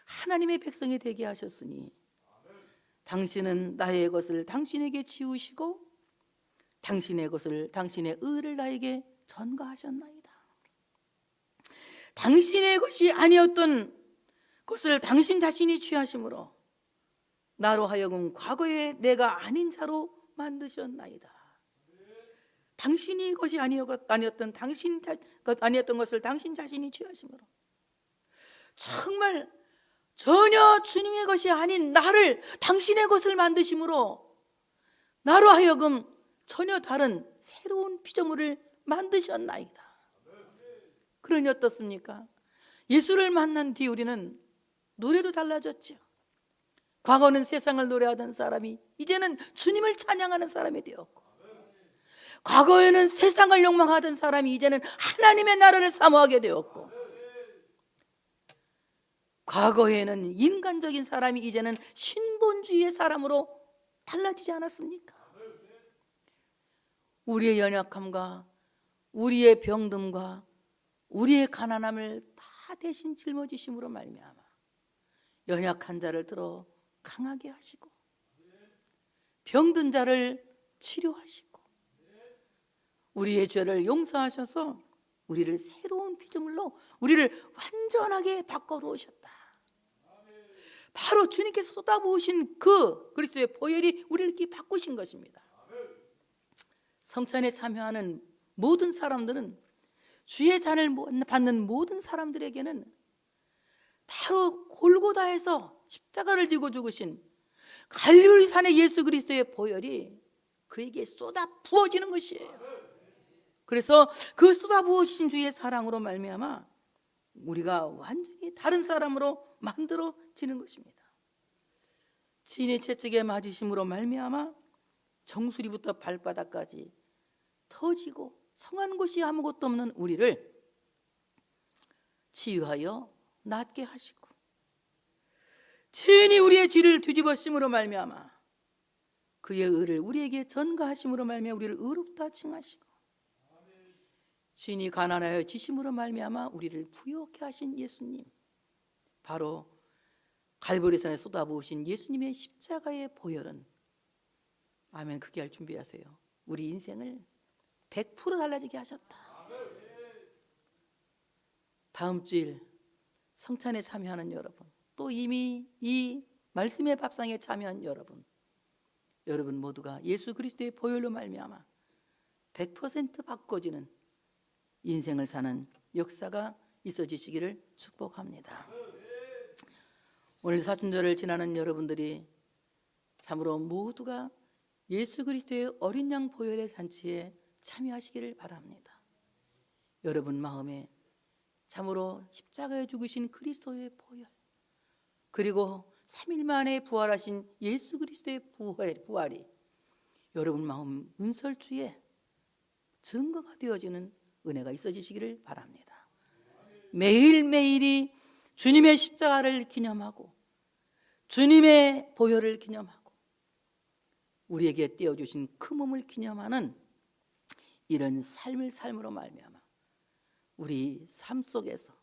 S1: 하나님의 백성이 되게 하셨으니 당신은 나의 것을 당신에게 지우시고 당신의 것을 당신의 의를 나에게 전가하셨나이다. 당신의 것이 아니었던 것을 당신 자신이 취하심으로 나로 하여금 과거에 내가 아닌 자로 만드셨나이다. 당신이 것이 아니었던 아니었던 것을 당신 자신이 취하심으로 정말 전혀 주님의 것이 아닌 나를 당신의 것을 만드심으로 나로 하여금 전혀 다른 새로운 피조물을 만드셨나이다. 그러니 어떻습니까? 예수를 만난 뒤 우리는 노래도 달라졌죠. 과거는 세상을 노래하던 사람이 이제는 주님을 찬양하는 사람이 되었고, 과거에는 세상을 욕망하던 사람이 이제는 하나님의 나라를 사모하게 되었고, 과거에는 인간적인 사람이 이제는 신본주의의 사람으로 달라지지 않았습니까? 우리의 연약함과 우리의 병듦과 우리의 가난함을 다 대신 짊어지심으로 말미암아 연약한 자를 들어 강하게 하시고 병든 자를 치료하시고 우리의 죄를 용서하셔서 우리를 새로운 피조물로 우리를 완전하게 바꿔놓으셨다. 바로 주님께서 쏟아부으신 그 그리스도의 보혈이 우리를 이렇게 바꾸신 것입니다. 성찬에 참여하는 모든 사람들은, 주의 잔을 받는 모든 사람들에게는 바로 골고다에서 십자가를 지고 죽으신 갈릴리 산의 예수 그리스도의 보혈이 그에게 쏟아 부어지는 것이에요. 그래서 그 쏟아 부어진 주의 사랑으로 말미암아 우리가 완전히 다른 사람으로 만들어지는 것입니다. 지인의 채찍에 맞으심으로 말미암아 정수리부터 발바닥까지 터지고 성한 곳이 아무것도 없는 우리를 치유하여 낫게 하시고, 친히 우리의 뒤를 뒤집어심으로 말미암아 그의 의를 우리에게 전가하심으로 말미암아 우리를 의롭다 칭하시고, 친히 가난하여 지심으로 말미암아 우리를 부유하게 하신 예수님, 바로 갈보리산에 쏟아부으신 예수님의 십자가의 보혈은, 아멘, 크게 할 준비하세요, 우리 인생을 100% 달라지게 하셨다. 다음 주일 성찬에 참여하는 여러분, 또 이미 이 말씀의 밥상에 참여한 여러분 모두가 예수 그리스도의 보혈로 말미암아 100% 바꿔지는 인생을 사는 역사가 있어지시기를 축복합니다. 오늘 사순절을 지나는 여러분들이 참으로 모두가 예수 그리스도의 어린 양 보혈의 잔치에 참여하시기를 바랍니다. 여러분 마음에 참으로 십자가에 죽으신 그리스도의 보혈, 그리고 3일 만에 부활하신 예수 그리스도의 부활이 여러분 마음 은설주에 증거가 되어지는 은혜가 있어지시기를 바랍니다. 매일매일이 주님의 십자가를 기념하고 주님의 보혈을 기념하고 우리에게 떼어주신 그 몸을 기념하는 이런 삶을 삶으로 말미암아 우리 삶 속에서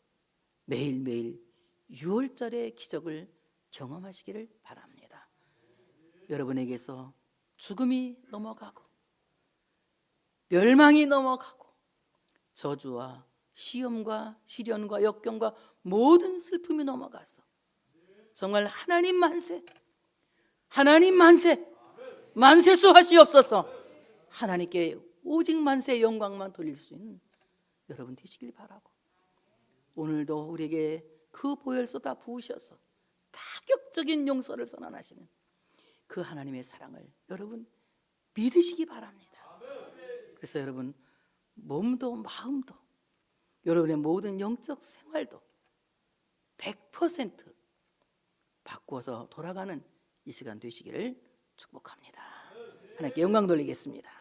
S1: 매일매일 6월절의 기적을 경험하시기를 바랍니다. 여러분에게서 죽음이 넘어가고 멸망이 넘어가고 저주와 시험과 시련과 역경과 모든 슬픔이 넘어가서 정말 하나님 만세, 하나님 만세, 만세수 하시옵소서, 하나님께 오직 만세 영광만 돌릴 수 있는 여러분 되시길 바라고, 오늘도 우리에게 그 보혈 쏟아 부으셔서 파격적인 용서를 선언하시는 그 하나님의 사랑을 여러분 믿으시기 바랍니다. 그래서 여러분 몸도 마음도 여러분의 모든 영적 생활도 100% 바꾸어서 돌아가는 이 시간 되시기를 축복합니다. 하나님께 영광 돌리겠습니다.